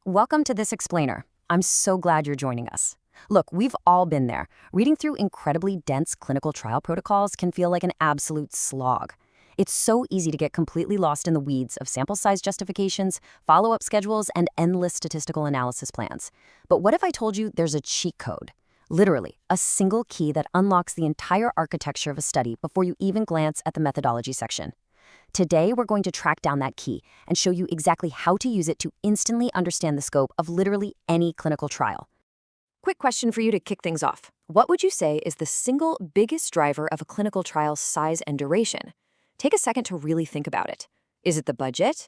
Welcome to This Explainer. I'm so glad you're joining us. Look, we've all been there. Reading through incredibly dense clinical trial protocols can feel like an absolute slog. It's so easy to get completely lost in the weeds of sample size justifications, follow-up schedules, and endless statistical analysis plans. But what if I told you there's a cheat code? Literally, a single key that unlocks the entire architecture of a study before you even glance at the methodology section. Today, we're going to track down that key and show you exactly how to use it to instantly understand the scope of literally any clinical trial. Quick question for you to kick things off. What would you say is the single biggest driver of a clinical trial's size and duration? Take a second to really think about it. Is it the budget?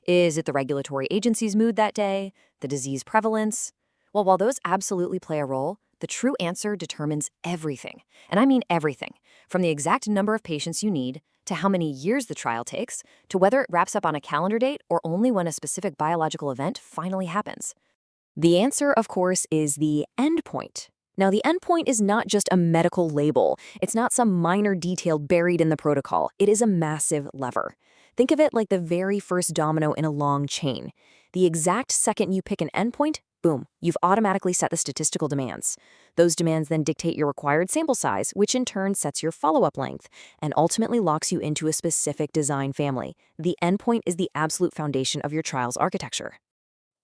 Is it the regulatory agency's mood that day? The disease prevalence? Well, while those absolutely play a role, the true answer determines everything. And I mean everything, from the exact number of patients you need, to how many years the trial takes, to whether it wraps up on a calendar date or only when a specific biological event finally happens. The answer, of course, is the endpoint. Now, the endpoint is not just a medical label. It's not some minor detail buried in the protocol. It is a massive lever. Think of it like the very first domino in a long chain. The exact second you pick an endpoint, boom, you've automatically set the statistical demands. Those demands then dictate your required sample size, which in turn sets your follow-up length, and ultimately locks you into a specific design family. The endpoint is the absolute foundation of your trial's architecture.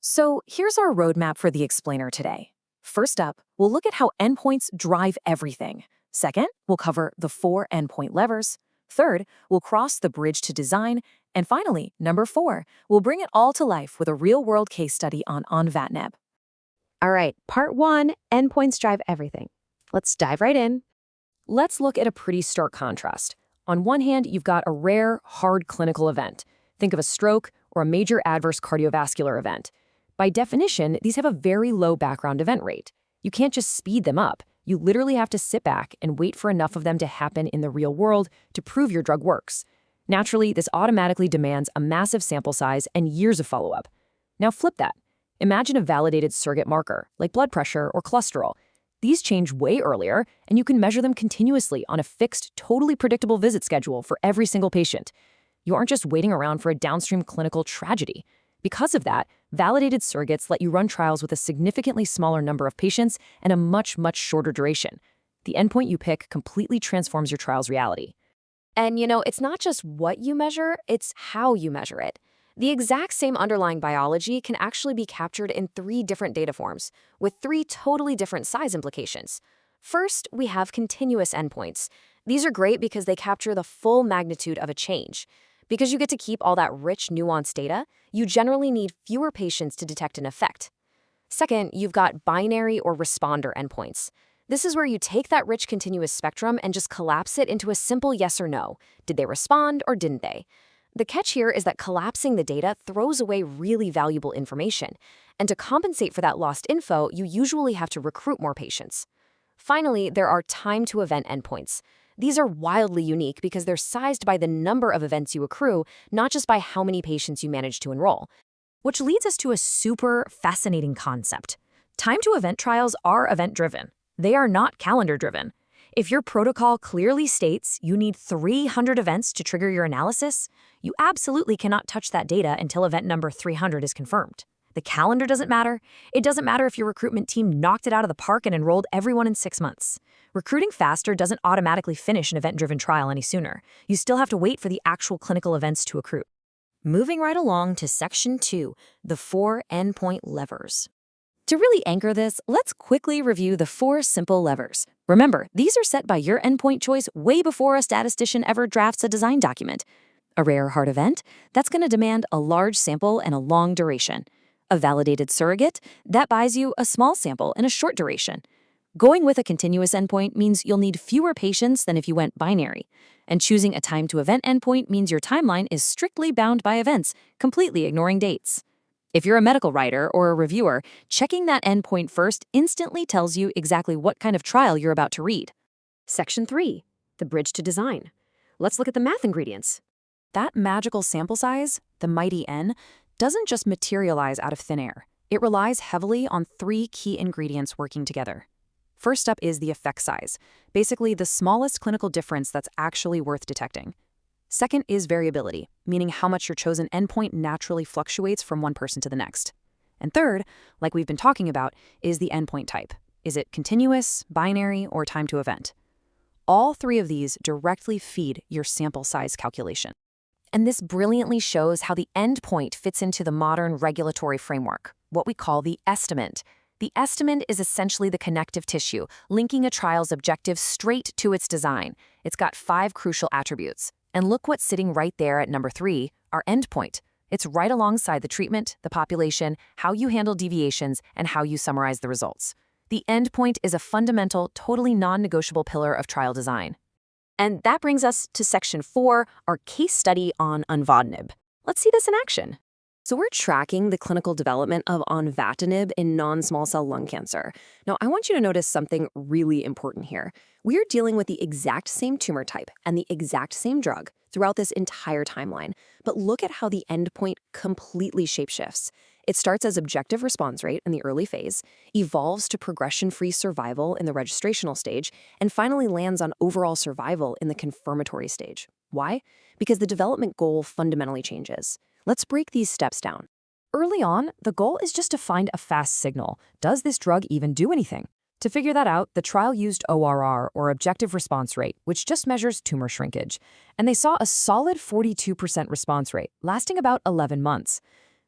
So here's our roadmap for the explainer today. First up, we'll look at how endpoints drive everything. Second, we'll cover the 4 endpoint levers. Third, we'll cross the bridge to design. And finally, number 4, we'll bring it all to life with a real-world case study on onvantinib. All right, part 1, endpoints drive everything. Let's dive right in. Let's look at a pretty stark contrast. On one hand, you've got a rare, hard clinical event. Think of a stroke or a major adverse cardiovascular event. By definition, these have a very low background event rate. You can't just speed them up. You literally have to sit back and wait for enough of them to happen in the real world to prove your drug works. Naturally, this automatically demands a massive sample size and years of follow-up. Now flip that. Imagine a validated surrogate marker, like blood pressure or cholesterol. These change way earlier, and you can measure them continuously on a fixed, totally predictable visit schedule for every single patient. You aren't just waiting around for a downstream clinical tragedy. Because of that, validated surrogates let you run trials with a significantly smaller number of patients and a much, much shorter duration. The endpoint you pick completely transforms your trial's reality. And it's not just what you measure, it's how you measure it. The exact same underlying biology can actually be captured in 3 different data forms, with 3 totally different size implications. First, we have continuous endpoints. These are great because they capture the full magnitude of a change. Because you get to keep all that rich, nuanced data, you generally need fewer patients to detect an effect. Second, you've got binary or responder endpoints. This is where you take that rich continuous spectrum and just collapse it into a simple yes or no. Did they respond or didn't they? The catch here is that collapsing the data throws away really valuable information. And to compensate for that lost info, you usually have to recruit more patients. Finally, there are time-to-event endpoints. These are wildly unique because they're sized by the number of events you accrue, not just by how many patients you manage to enroll. Which leads us to a super fascinating concept. Time-to-event trials are event-driven. They are not calendar-driven. If your protocol clearly states you need 300 events to trigger your analysis, you absolutely cannot touch that data until event number 300 is confirmed. The calendar doesn't matter. It doesn't matter if your recruitment team knocked it out of the park and enrolled everyone in 6 months. Recruiting faster doesn't automatically finish an event-driven trial any sooner. You still have to wait for the actual clinical events to accrue. Moving right along to Section 2, the 4 endpoint levers. To really anchor this, let's quickly review the 4 simple levers. Remember, these are set by your endpoint choice way before a statistician ever drafts a design document. A rare hard event, that's going to demand a large sample and a long duration. A validated surrogate, that buys you a small sample and a short duration. Going with a continuous endpoint means you'll need fewer patients than if you went binary. And choosing a time-to-event endpoint means your timeline is strictly bound by events, completely ignoring dates. If you're a medical writer or a reviewer, checking that endpoint first instantly tells you exactly what kind of trial you're about to read. Section 3, the bridge to design. Let's look at the math ingredients. That magical sample size, the mighty N, doesn't just materialize out of thin air. It relies heavily on 3 key ingredients working together. First up is the effect size, basically the smallest clinical difference that's actually worth detecting. Second is variability, meaning how much your chosen endpoint naturally fluctuates from one person to the next. And third, like we've been talking about, is the endpoint type. Is it continuous, binary, or time to event? All three of these directly feed your sample size calculation. And this brilliantly shows how the endpoint fits into the modern regulatory framework, what we call the estimate. The estimate is essentially the connective tissue, linking a trial's objective straight to its design. It's got 5 crucial attributes. And look what's sitting right there at number 3, our endpoint. It's right alongside the treatment, the population, how you handle deviations, and how you summarize the results. The endpoint is a fundamental, totally non-negotiable pillar of trial design. And that brings us to section 4, our case study on onvantinib. Let's see this in action. So we're tracking the clinical development of onvantinib in non-small cell lung cancer. Now, I want you to notice something really important here. We're dealing with the exact same tumor type and the exact same drug throughout this entire timeline. But look at how the endpoint completely shapeshifts. It starts as objective response rate in the early phase, evolves to progression-free survival in the registrational stage, and finally lands on overall survival in the confirmatory stage. Why? Because the development goal fundamentally changes. Let's break these steps down. Early on, the goal is just to find a fast signal. Does this drug even do anything? To figure that out, the trial used ORR, or objective response rate, which just measures tumor shrinkage. And they saw a solid 42% response rate, lasting about 11 months.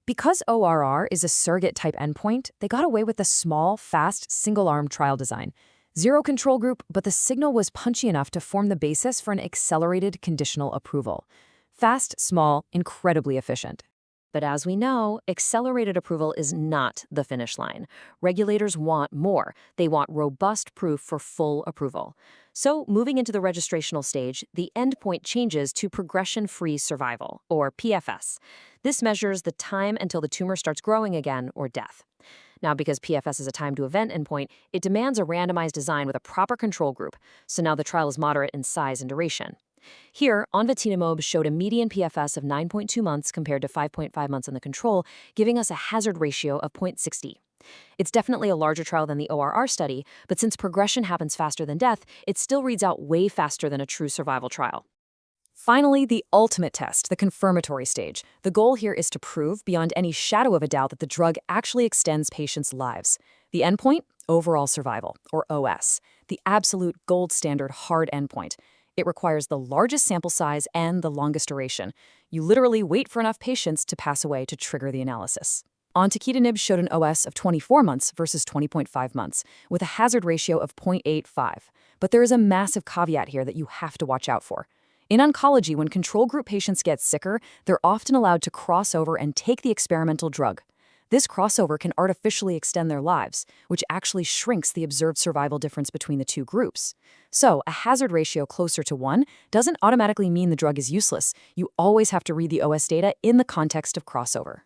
Because ORR is a surrogate-type endpoint, they got away with a small, fast, single-arm trial design. Zero control group, but the signal was punchy enough to form the basis for an accelerated conditional approval. Fast, small, incredibly efficient. But as we know, accelerated approval is not the finish line. Regulators want more. They want robust proof for full approval. So moving into the registrational stage, the endpoint changes to progression-free survival, or PFS. This measures the time until the tumor starts growing again or death. Now, because PFS is a time-to-event endpoint, it demands a randomized design with a proper control group, so now the trial is moderate in size and duration. Here, onvantinib showed a median PFS of 9.2 months compared to 5.5 months in the control, giving us a hazard ratio of 0.60. It's definitely a larger trial than the ORR study, but since progression happens faster than death, it still reads out way faster than a true survival trial. Finally, the ultimate test, the confirmatory stage. The goal here is to prove, beyond any shadow of a doubt, that the drug actually extends patients' lives. The endpoint? Overall survival, or OS, the absolute gold standard hard endpoint. It requires the largest sample size and the longest duration. You literally wait for enough patients to pass away to trigger the analysis. Onvantinib showed an OS of 24 months versus 20.5 months, with a hazard ratio of 0.85. But there is a massive caveat here that you have to watch out for. In oncology, when control group patients get sicker, they're often allowed to cross over and take the experimental drug. This crossover can artificially extend their lives, which actually shrinks the observed survival difference between the two groups. So, a hazard ratio closer to 1 doesn't automatically mean the drug is useless. You always have to read the OS data in the context of crossover.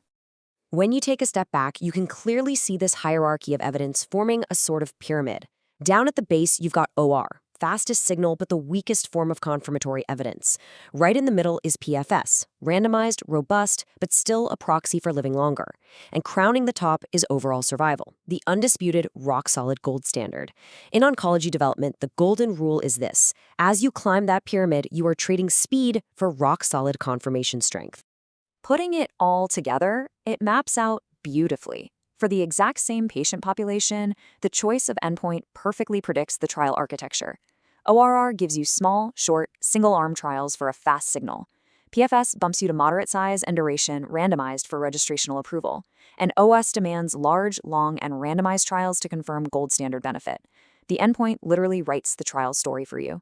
When you take a step back, you can clearly see this hierarchy of evidence forming a sort of pyramid. Down at the base, you've got OR, fastest signal but the weakest form of confirmatory evidence. Right in the middle is PFS, randomized, robust, but still a proxy for living longer. And crowning the top is overall survival, the undisputed, rock-solid gold standard. In oncology development, the golden rule is this: as you climb that pyramid, you are trading speed for rock-solid confirmation strength. Putting it all together, it maps out beautifully. For the exact same patient population, the choice of endpoint perfectly predicts the trial architecture. ORR gives you small, short, single-arm trials for a fast signal. PFS bumps you to moderate size and duration randomized for registrational approval. And OS demands large, long, and randomized trials to confirm gold standard benefit. The endpoint literally writes the trial story for you.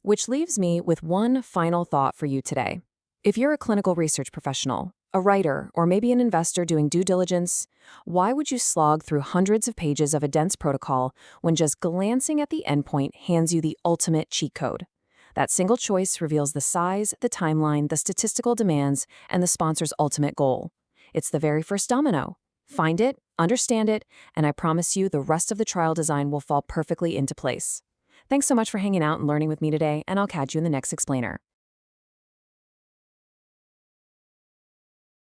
Which leaves me with one final thought for you today. If you're a clinical research professional, a writer, or maybe an investor doing due diligence, why would you slog through hundreds of pages of a dense protocol when just glancing at the endpoint hands you the ultimate cheat code? That single choice reveals the size, the timeline, the statistical demands, and the sponsor's ultimate goal. It's the very first domino. Find it, understand it, and I promise you the rest of the trial design will fall perfectly into place. Thanks so much for hanging out and learning with me today, and I'll catch you in the next explainer.